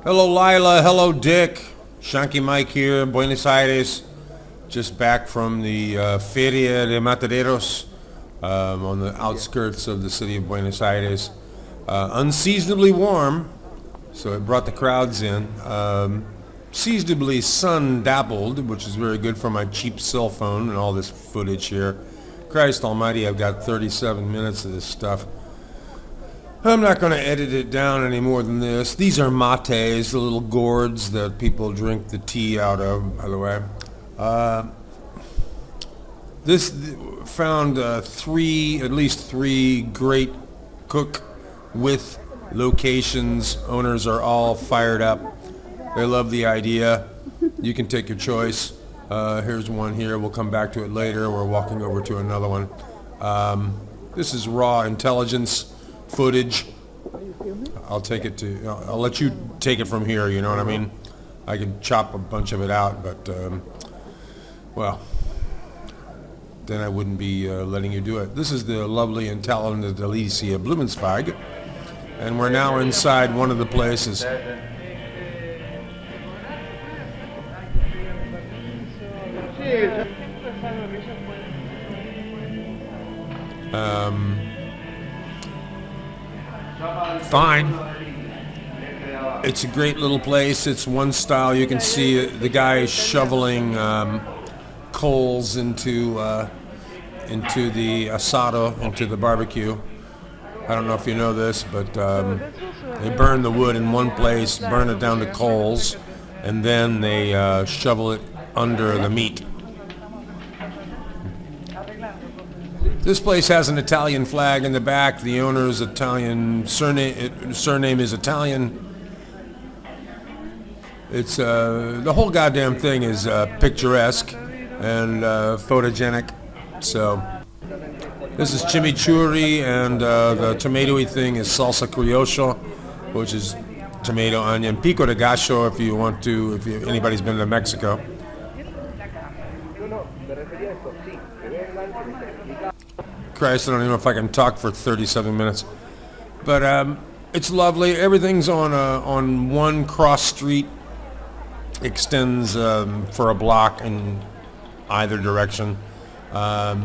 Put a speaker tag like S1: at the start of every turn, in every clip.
S1: Hello, Lila. Hello, Dick. Shanky Mike here, Buenos Aires. Just back from the feriademataderos on the outskirts of the city of Buenos Aires. Unseasonably warm, so it brought the crowds in. Seasonably sun-dappled, which is very good for my cheap cell phone and all this footage here. Christ almighty, I've got 37 minutes of this stuff. I'm not going to edit it down any more than this. These are mates, the little gourds that people drink the tea out of, by the way. This found at least three great cook with locations. Owners are all fired up. They love the idea. You can take your choice. Here's one here. We'll come back to it later. We're walking over to another one. This is raw intelligence footage. I'll let you take it from here, you know what I mean? I can chop a bunch of it out, but, well, then I wouldn't be letting you do it. This is the lovely and talented Alicia Blumenspag, and we're now inside one of the places. Fine. It's a great little place. It's one style. You can see the guy shoveling coals into the asado, into the barbecue. I don't know if you know this, but they burn the wood in one place, burn it down to coals, and then they shovel it under the meat. This place has an Italian flag in the back. The owner's Italian, surname is Italian. It's the whole goddamn thing is picturesque and photogenic. So this is chimichurri, and the tomatoey thing is salsa criollo, which is tomato, onion, pico de gallo if anybody's been to Mexico. Christ, I don't even know if I can talk for 37 minutes. But it's lovely. Everything's on one cross street. Extends for a block in either direction. A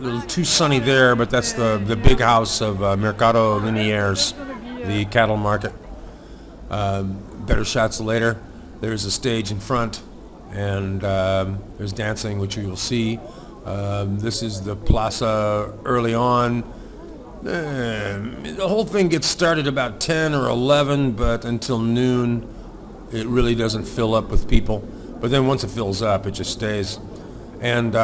S1: little too sunny there, but that's the big house of Mercado Liniers, the cattle market. Better shots later. There's a stage in front, and there's dancing, which you will see. This is the plaza early on. The whole thing gets started about 10 or 11, but until noon it really doesn't fill up with people. But then once it fills up, it just stays. And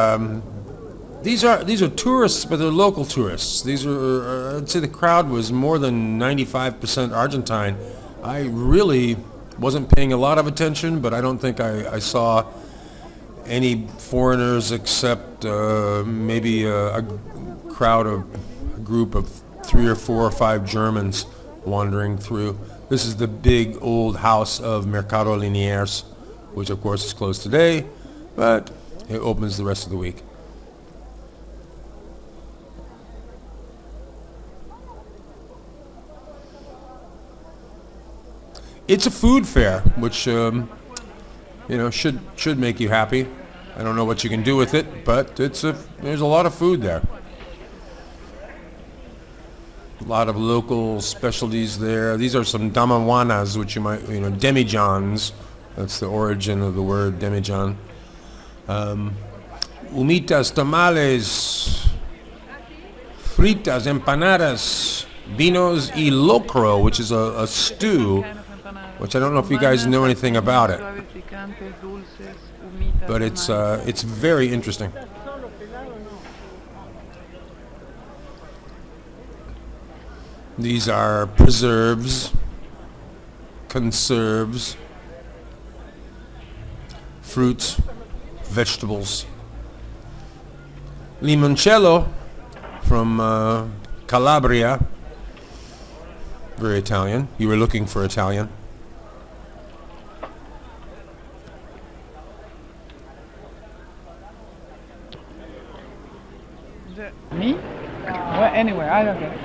S1: these are tourists, but they're local tourists. These are I'd say the crowd was more than 95% Argentine. I really wasn't paying a lot of attention, but I don't think I saw any foreigners except maybe a group of 3 or 4 or 5 Germans wandering through. This is the big old house of Mercado Liniers, which of course is closed today, but it opens the rest of the week. It's a food fair, which should make you happy. I don't know what you can do with it, but there's a lot of food there. A lot of local specialties there. These are some damajuanas, which you might, demijohns. That's the origin of the word demijohn. Humitas, tamales, fritas, empanadas, vinos y locro, which is a stew, which I don't know if you guys know anything about it, but it's very interesting. These are preserves, conserves, fruits, vegetables. Limoncello from Calabria, very Italian. You were looking for Italian.
S2: Me? Well, anywhere, I don't care.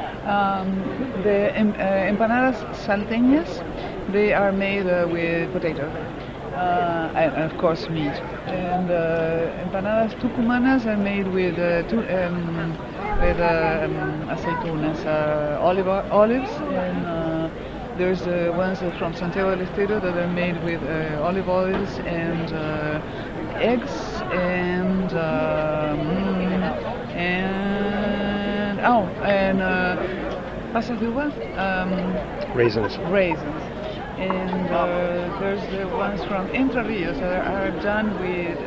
S2: The empanadas salteñas They are made with potato and of course meat. And empanadas tucumanas are made with aceitunas, olives, and there's the ones from Santiago del Estero that are made with olive oils and eggs and pasas de uva,
S3: Raisins.
S2: raisins. And there's the ones from Entre Rios that are done with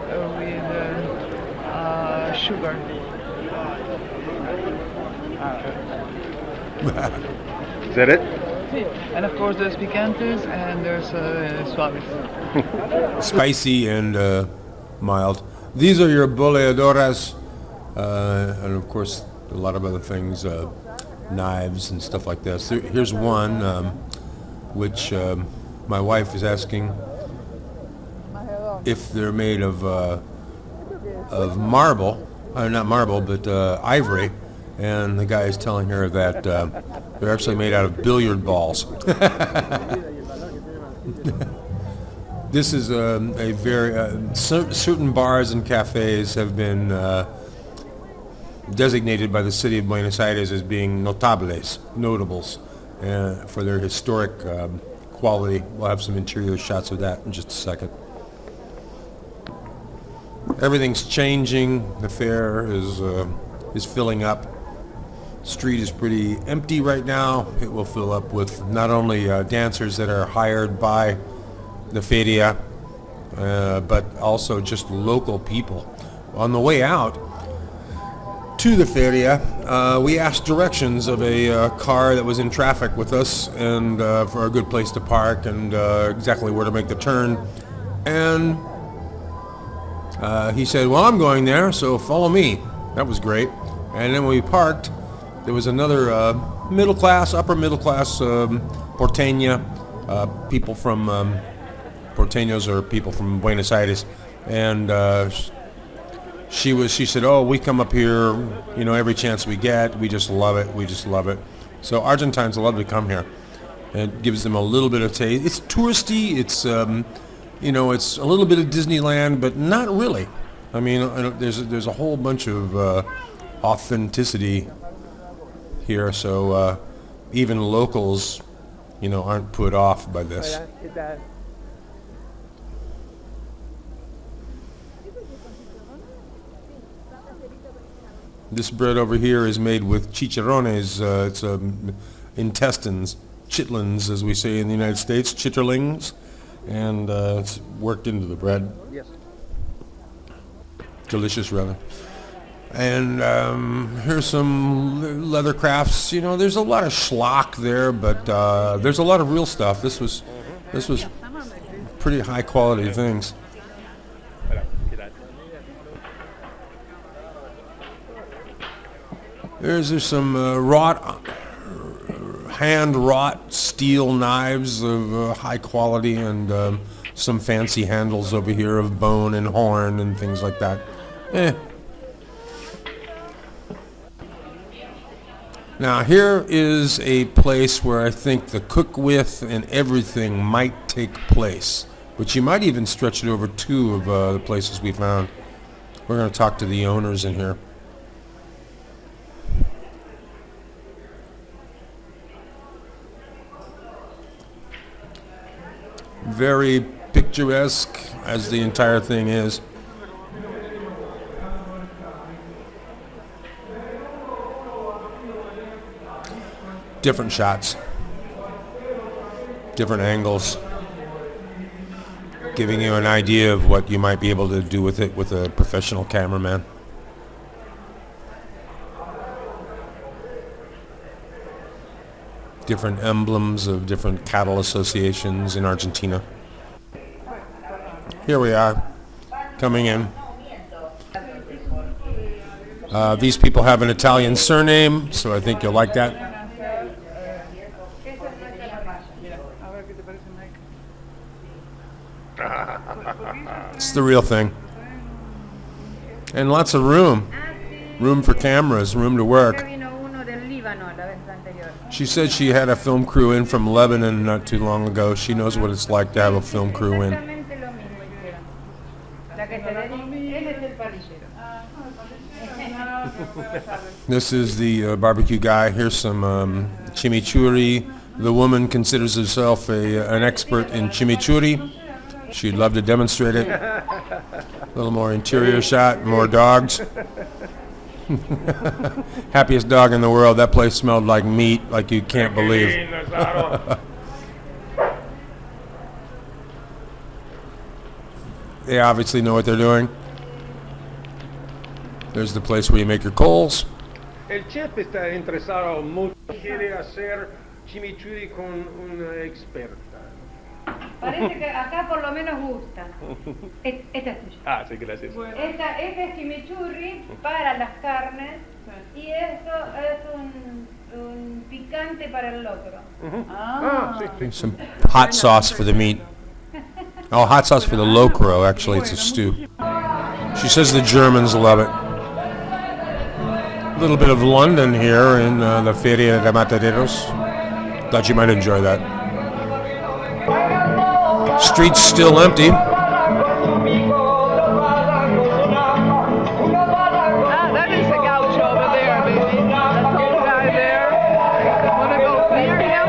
S2: sugar.
S3: Is that it?
S2: And of course there's picantes and there's suaves.
S1: Spicy and mild. These are your boleadoras, and of course a lot of other things, knives and stuff like this. Here's one which my wife is asking if they're made of marble, not marble, but ivory, and the guy is telling her that they're actually made out of billiard balls. This is a very certain bars and cafes have been designated by the city of Buenos Aires as being notables, notables, for their historic quality. We'll have some interior shots of that in just a second. Everything's changing. The fair is filling up. Street is pretty empty right now. It will fill up with not only dancers that are hired by the feria, but also just local people. On the way out to the feria, we asked directions of a car that was in traffic with us, and for a good place to park and exactly where to make the turn. And he said, well, I'm going there, so follow me. That was great. And then when we parked, there was another upper middle class porteña, people from porteños are people from Buenos Aires, and she said, oh, we come up here, every chance we get. We just love it. So Argentines love to come here. It gives them a little bit of taste. It's touristy. It's it's a little bit of Disneyland, but not really. I mean, there's a whole bunch of authenticity here, so even locals, aren't put off by this. This bread over here is made with chicharrones. It's intestines, chitlins, as we say in the United States, chitterlings, and it's worked into the bread.
S3: Yes.
S1: Delicious, rather. And here's some leather crafts. There's a lot of schlock there, but there's a lot of real stuff. This was pretty high quality things. There's some hand wrought steel knives of high quality, and some fancy handles over here of bone and horn and things like that. Now here is a place where I think the cook with and everything might take place, but you might even stretch it over two of the places we found. We're going to talk to the owners in here. Very picturesque, as the entire thing is. Different shots, different angles, giving you an idea of what you might be able to do with it with a professional cameraman. Different emblems of different cattle associations in Argentina. Here we are, coming in. These people have an Italian surname, so I think you'll like that. It's the real thing. And lots of room. Room for cameras, room to work. She said she had a film crew in from Lebanon not too long ago. She knows what it's like to have a film crew in.
S4: Exactamente lo mismo hicieron. La que te dedica, él es el parrillero.
S1: This is the barbecue guy. Here's some chimichurri. The woman considers herself an expert in chimichurri. She'd love to demonstrate it. A little more interior shot, more dogs. Happiest dog in the world. That place smelled like meat, like you can't believe. They obviously know what they're doing. There's the place where you make your coals.
S3: El chef está interesado mucho. Quiere hacer chimichurri con una experta.
S4: Parece que acá por lo menos gusta. Esta es tuya.
S3: Ah, sí, gracias.
S4: Esta es chimichurri para las carnes y esto es un picante para el locro.
S3: Ah, sí, sí.
S1: Some hot sauce for the meat. Oh, hot sauce for the locro. Actually, it's a stew. She says the Germans love it. A little bit of London here in the feriademataderos. Thought you might enjoy that. Streets still empty.
S2: Ah, that is a gaucho over there, baby. That little guy there. Wanna go near him?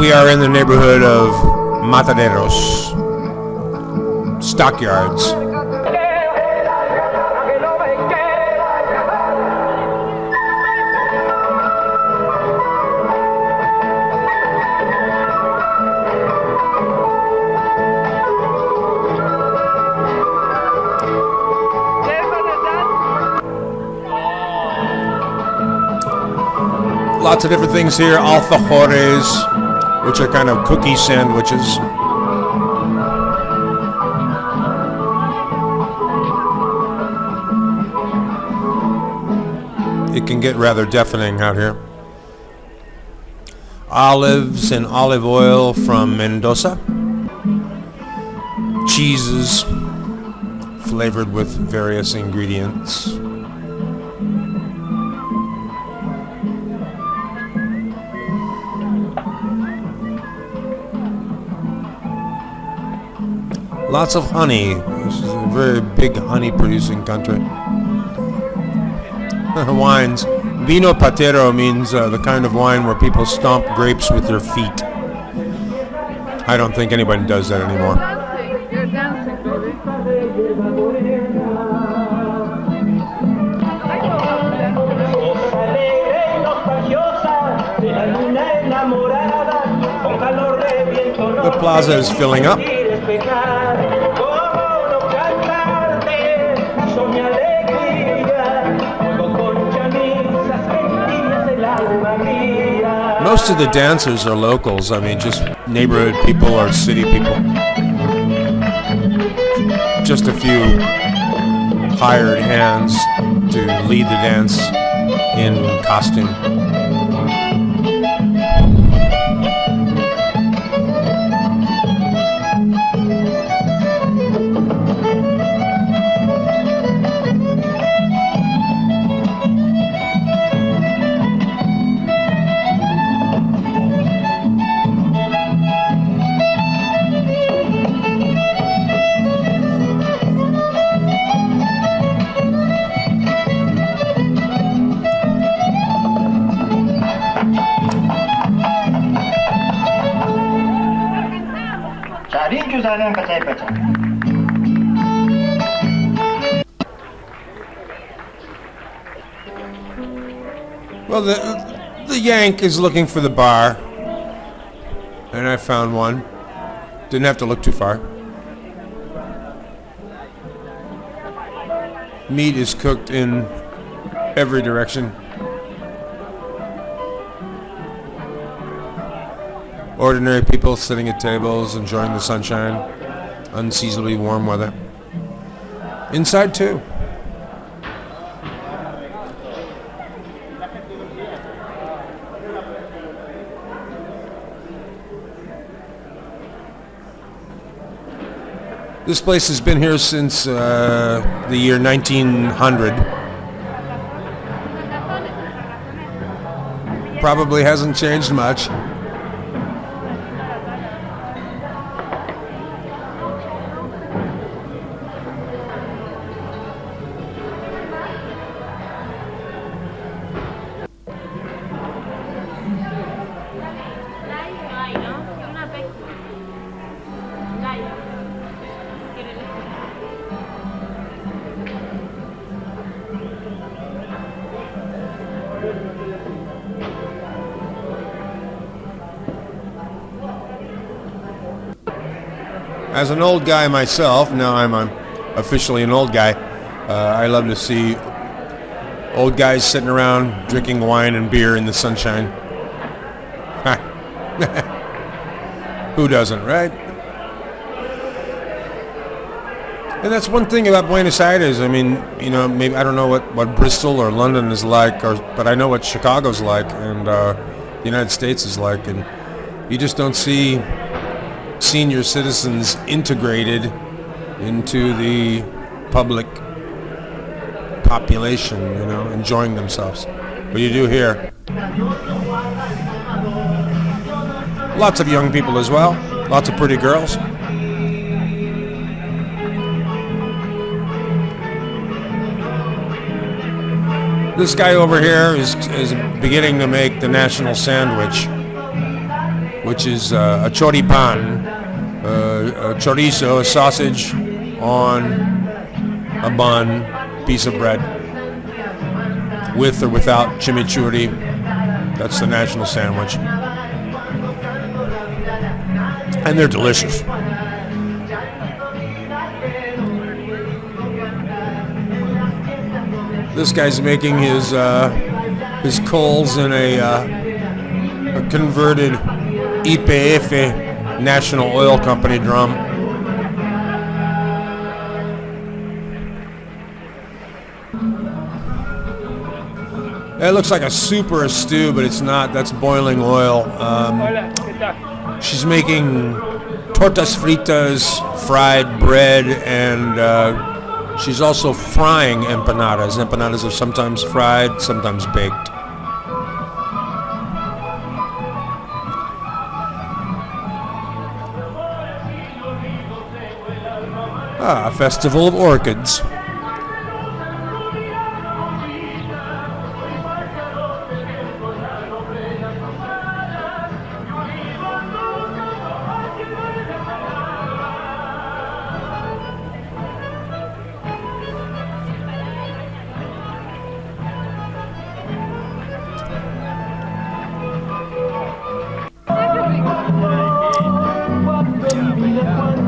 S1: We are in the neighborhood of Mataderos. Stockyards. Lots of different things here. Alfajores, which are kind of cookie sandwiches. It can get rather deafening out here. Olives and olive oil from Mendoza. Cheeses flavored with various ingredients. Lots of honey. This is a very big honey producing country. Wines. Vino patero means the kind of wine where people stomp grapes with their feet. I don't think anybody does that anymore.
S2: Dancing. You're dancing, baby.
S1: The plaza is filling up. Most of the dancers are locals. I mean, just neighborhood people or city people. Just a few hired hands to lead the dance in costume. Well, the Yank is looking for the bar, and I found one. Didn't have to look too far. Meat is cooked in every direction. Ordinary people sitting at tables, enjoying the sunshine, unseasonably warm weather. Inside too. This place has been here since the year 1900. Probably hasn't changed much. As an old guy myself, now I'm officially an old guy, I love to see old guys sitting around drinking wine and beer in the sunshine. Who doesn't, right? And that's one thing about Buenos Aires. I mean, you know, maybe I don't know what Bristol or London is like, but I know what Chicago's like, and the United States is like, and you just don't see senior citizens integrated into the public population, you know, enjoying themselves. But you do here. Lots of young people as well. Lots of pretty girls. This guy over here is beginning to make the national sandwich, which is a choripan, a chorizo, a sausage on a bun, piece of bread, with or without chimichurri. That's the national sandwich. And they're delicious. This guy's making his coals in a converted YPF National Oil Company drum. It looks like a super stew, but it's not. That's boiling oil. She's making tortas fritas, fried bread, and she's also frying empanadas. Empanadas are sometimes fried, sometimes baked. A festival of orchids.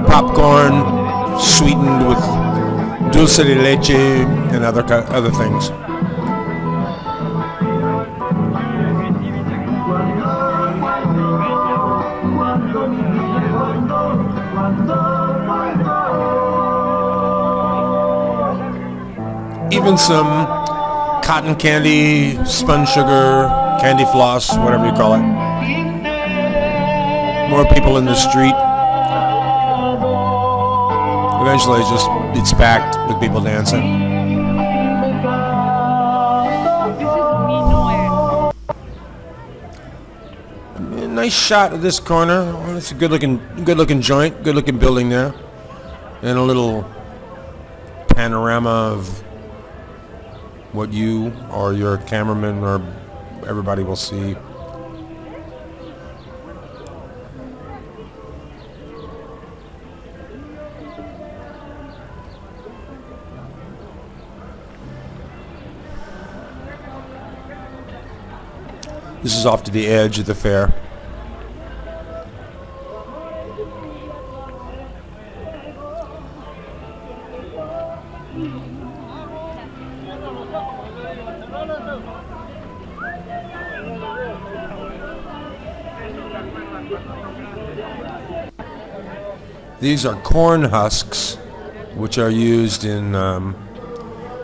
S1: Popcorn, sweetened with dulce de leche and other things. Even some cotton candy, spun sugar, candy floss, whatever you call it. More people in the street. Eventually it's packed with people dancing. A nice shot of this corner. Oh, it's a good looking joint, good looking building there. And a little panorama of what you or your cameraman or everybody will see. This is off to the edge of the fair. These are corn husks, which are used in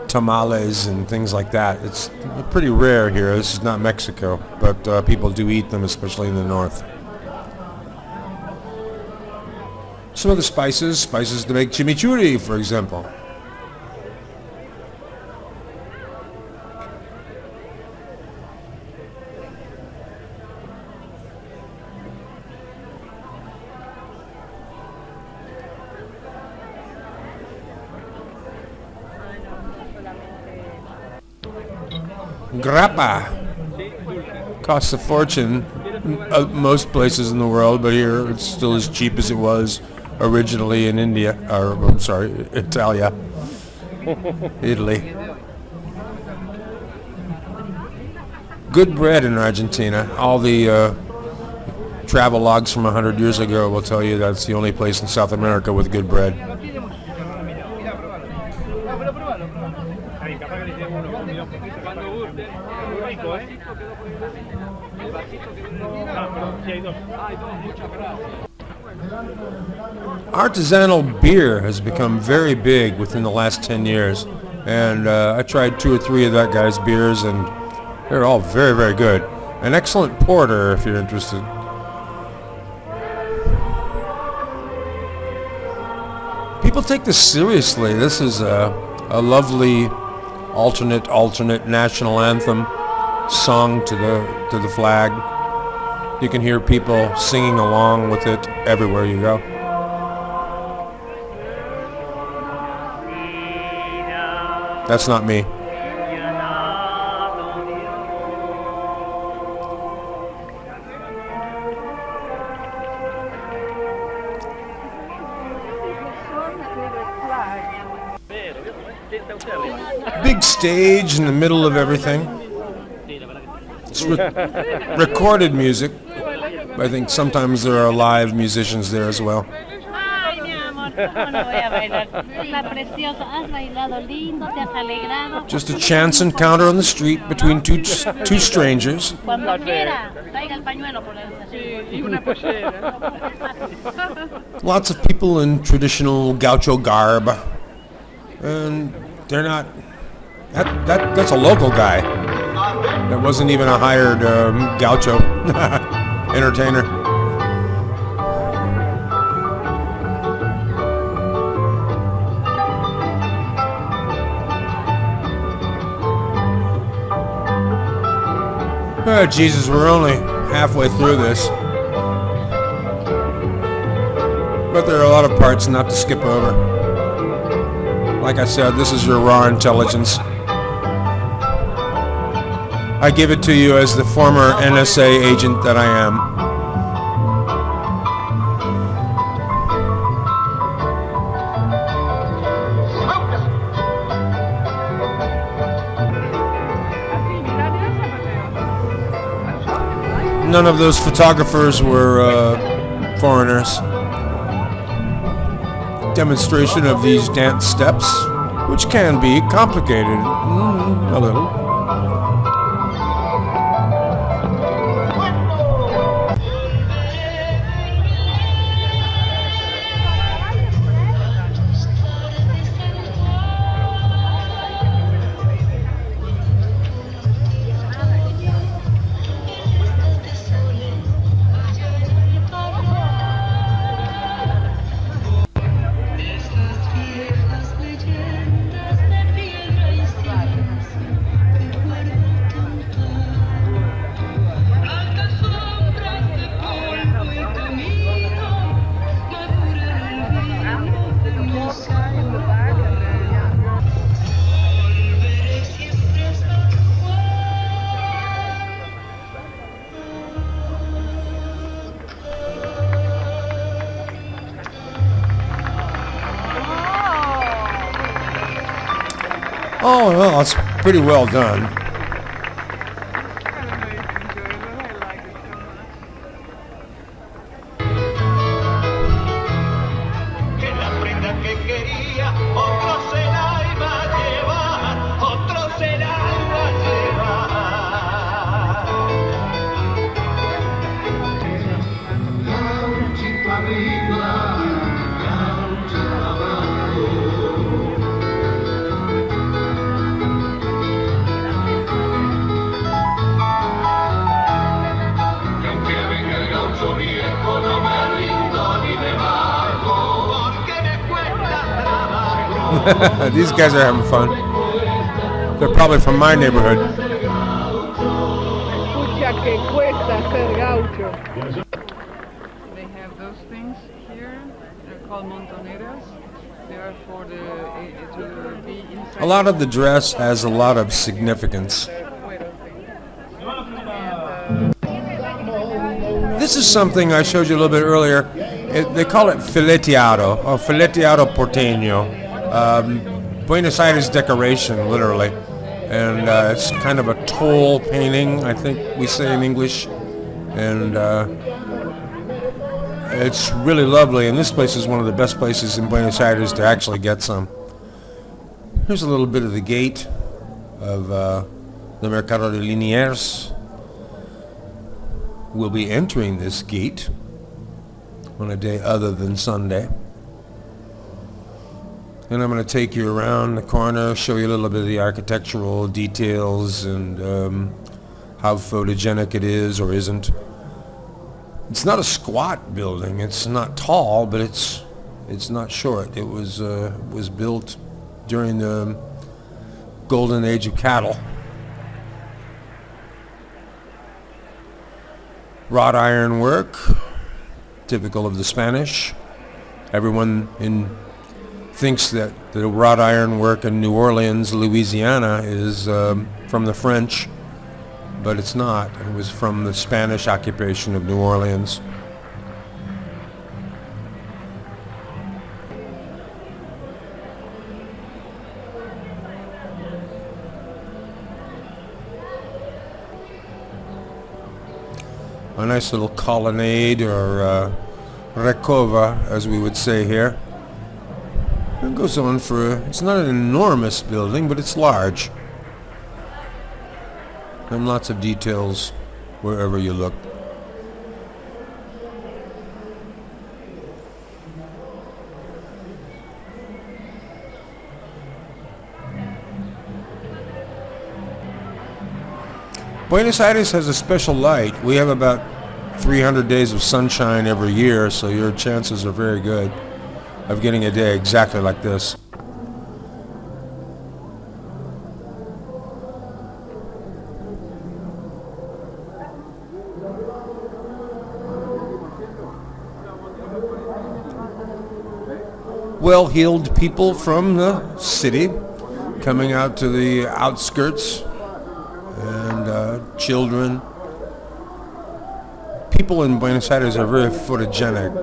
S1: tamales and things like that. It's pretty rare here. This is not Mexico, but people do eat them, especially in the north. some of the spices to make chimichurri, for example. Grappa costs a fortune most places in the world, but here it's still as cheap as it was originally in India, or I'm sorry, Italia, Italy. Good bread in Argentina. All the travel logs from 100 years ago will tell you that's the only place in South America with good bread. Artisanal beer has become very big within the last 10 years, and I tried 2 or 3 of that guy's beers, and they're all very, very good. An excellent porter, if you're interested. People take this seriously. This is a lovely alternate national anthem sung to the flag. You can hear people singing along with it everywhere you go. That's not me. Big stage in the middle of everything. It's recorded music. I think sometimes there are live musicians there as well.
S5: Ay, mi amor, ¿cómo no voy a bailar? Está precioso, has bailado lindo, te has alegrado.
S1: Just a chance encounter on the street between two strangers.
S5: Cuando quiera, traiga el pañuelo por el
S2: Y una pollera.
S1: Lots of people in traditional gaucho garb. And they're not... That's a local guy. That wasn't even a hired gaucho entertainer. Oh, Jesus, we're only halfway through this. But there are a lot of parts not to skip over. Like I said, this is your raw intelligence. I give it to you as the former NSA agent that I am. None of those photographers were foreigners. Demonstration of these dance steps, which can be complicated a little. Oh, well, it's pretty well done. These guys are having fun. They're probably from my neighborhood.
S2: They have those things here. They're called montoneras. They are for the to be inside.
S1: A lot of the dress has a lot of significance. This is something I showed you a little bit earlier. They call it fileteado, or fileteado porteño. Buenos Aires decoration, literally. And it's kind of a toll painting, I think we say in English. And it's really lovely. And this place is one of the best places in Buenos Aires to actually get some. Here's a little bit of the gate of the Mercado de Liniers. We'll be entering this gate on a day other than Sunday. And I'm going to take you around the corner, show you a little bit of the architectural details and how photogenic it is or isn't. It's not a squat building. It's not tall, but it's not short. It was built during the golden age of cattle. Wrought iron work, typical of the Spanish. Everyone thinks that the wrought iron work in New Orleans, Louisiana, is from the French, but it's not. It was from the Spanish occupation of New Orleans. A nice little colonnade, or recova, as we would say here. It goes on for, it's not an enormous building, but it's large. And lots of details wherever you look. Buenos Aires has a special light. We have about 300 days of sunshine every year, so your chances are very good of getting a day exactly like this. Well-heeled people from the city coming out to the outskirts, and children. People in Buenos Aires are very photogenic.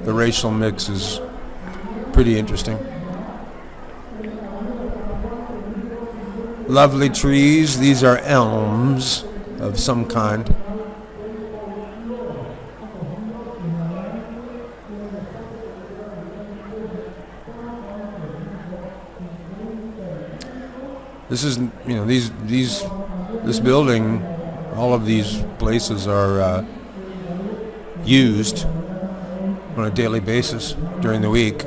S1: The racial mix is pretty interesting. Lovely trees. These are elms of some kind. This is, this building, all of these places are used on a daily basis during the week.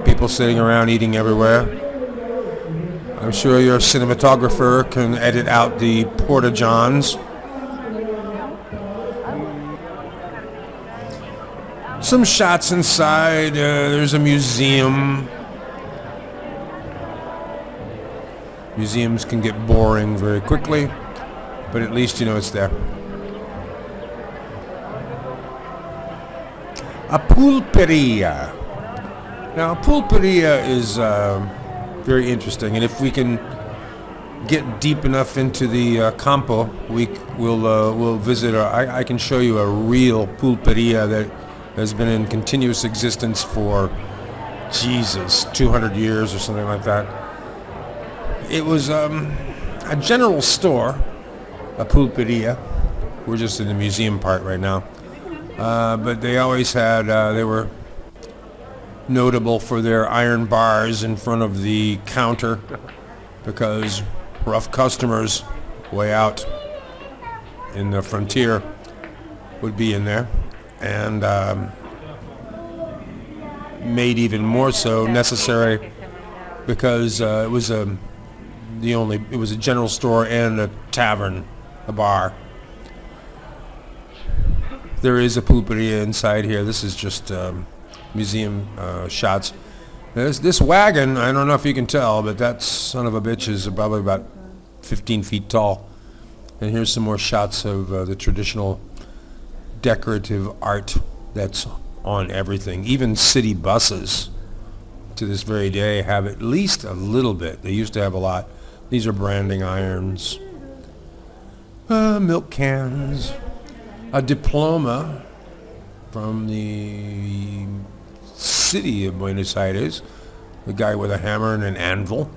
S1: People sitting around eating everywhere. I'm sure your cinematographer can edit out the porta-johns. Some shots inside. There's a museum. Museums can get boring very quickly, but at least you know it's there. A pulperia. Now, a pulperia is very interesting, and if we can get deep enough into the campo, we'll visit. I can show you a real pulperia that has been in continuous existence for 200 years or something like that. It was a general store, a pulperia. We're just in the museum part right now. But they always had, they were notable for their iron bars in front of the counter because rough customers way out in the frontier would be in there. And made even more so necessary because it was a general store and a tavern, a bar. There is a pulperia inside here. This is just museum shots. This wagon, I don't know if you can tell, but that son of a bitch is probably about 15 feet tall. And here's some more shots of the traditional decorative art that's on everything. Even city buses to this very day have at least a little bit. They used to have a lot. These are branding irons, milk cans, a diploma from the city of Buenos Aires, the guy with a hammer and an anvil.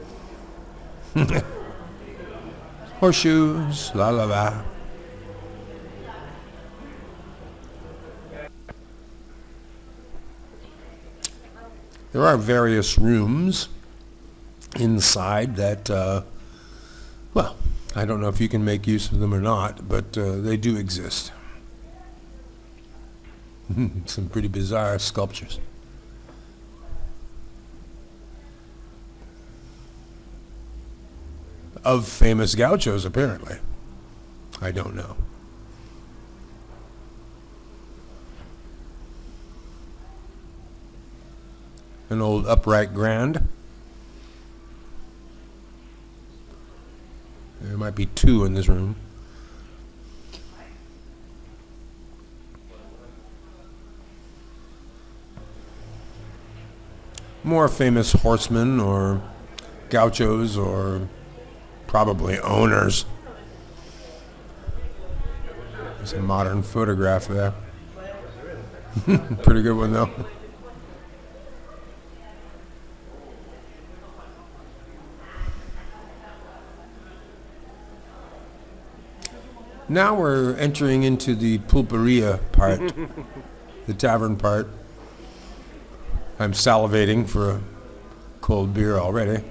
S1: Horseshoes, la la la. There are various rooms inside that, well, I don't know if you can make use of them or not, but they do exist. Some pretty bizarre sculptures. Of famous gauchos, apparently. I don't know. An old upright grand. There might be two in this room. More famous horsemen or gauchos or probably owners. There's a modern photograph there. Pretty good one though. Now we're entering into the pulperia part, the tavern part. I'm salivating for a cold beer already.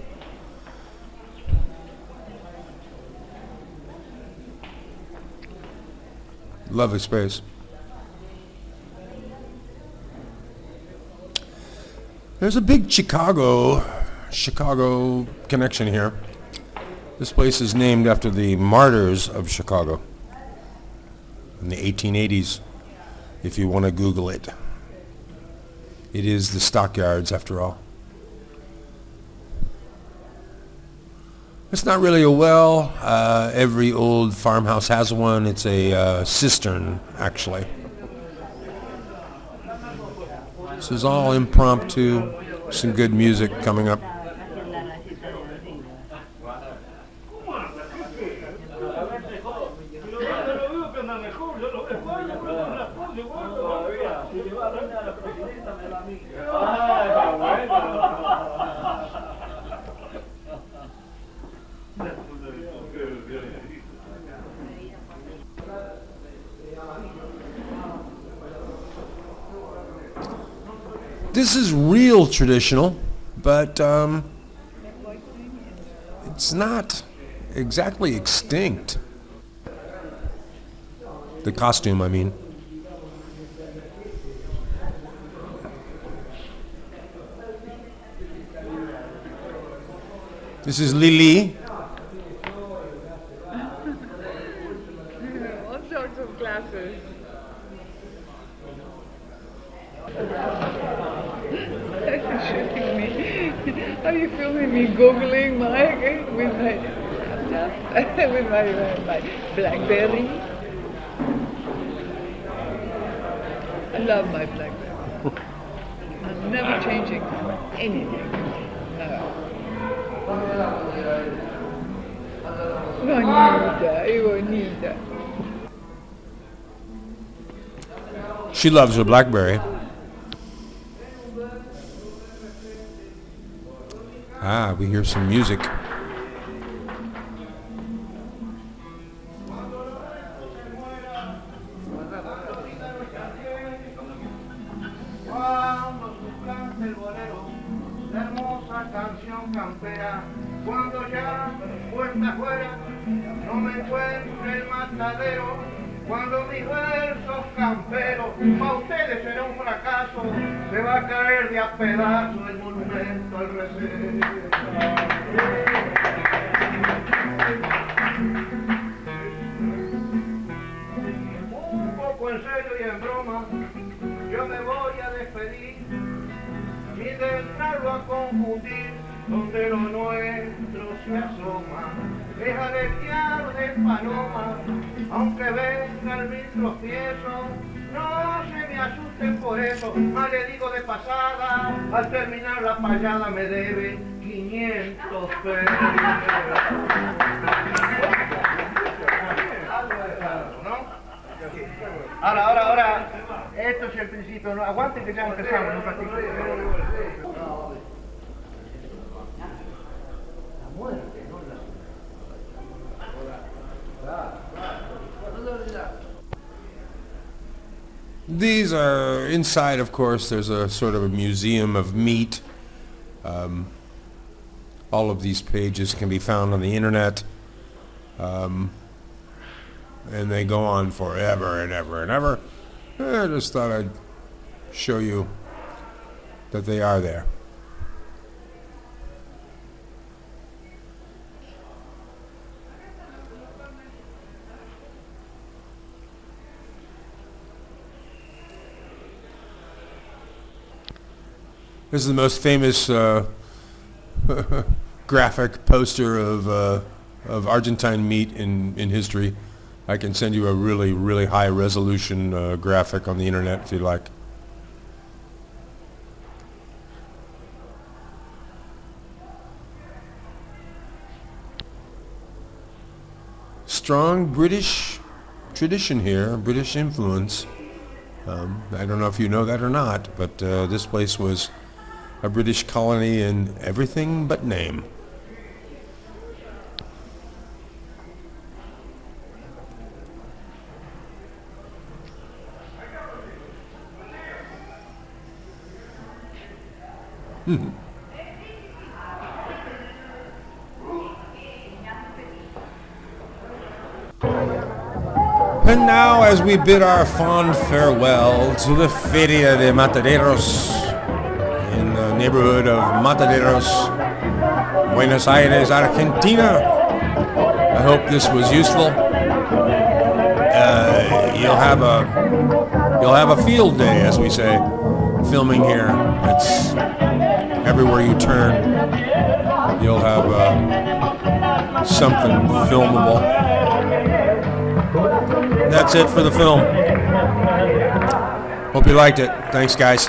S1: Lovely space. There's a big Chicago connection here. This place is named after the martyrs of Chicago in the 1880s, if you want to Google it. It is the stockyards, after all. It's not really a well. Every old farmhouse has one. It's a cistern, actually. This is all impromptu. Some good music coming up. This is real traditional, but it's not exactly extinct. The costume, I mean. This is Lily.
S2: All sorts of classes. Shooting me. Are you filming me googling with my laptop? With my BlackBerry? I love my BlackBerry. I'm never changing anything. No. Bonita.
S1: She loves her BlackBerry. Ah, we hear some music.
S3: Cuando ya puesta afuera no me encuentre el matadero, cuando mis versos camperos pa' ustedes será un fracaso, se va a caer de a pedazo el monumento al receso. Un poco en serio y en broma, yo me voy a despedir y de entrarlo a confundir donde lo nuestro se asoma. Es aletear de paloma, aunque venga el mil tropiezos. No se me asusten por eso, más le digo de pasada, al terminar la payada me debe 500 pesos. Ahora, esto es el principio, ¿no? Aguante que ya empezamos, un ratito. La muerte, no la...
S1: These are inside, of course, there's a sort of a museum of meat. All of these pages can be found on the internet. And they go on forever and ever and ever. I just thought I'd show you that they are there. This is the most famous graphic poster of Argentine meat in history. I can send you a really, really high resolution graphic on the internet if you'd like. Strong British tradition here, British influence. I don't know if you know that or not, but this place was a British colony in everything but name. And now, as we bid our fond farewell to the feriademataderos in the neighborhood of Mataderos, Buenos Aires, Argentina, I hope this was useful. You'll have a field day, as we say, filming here. It's everywhere you turn. You'll have something filmable. That's it for the film. Hope you liked it. Thanks, guys.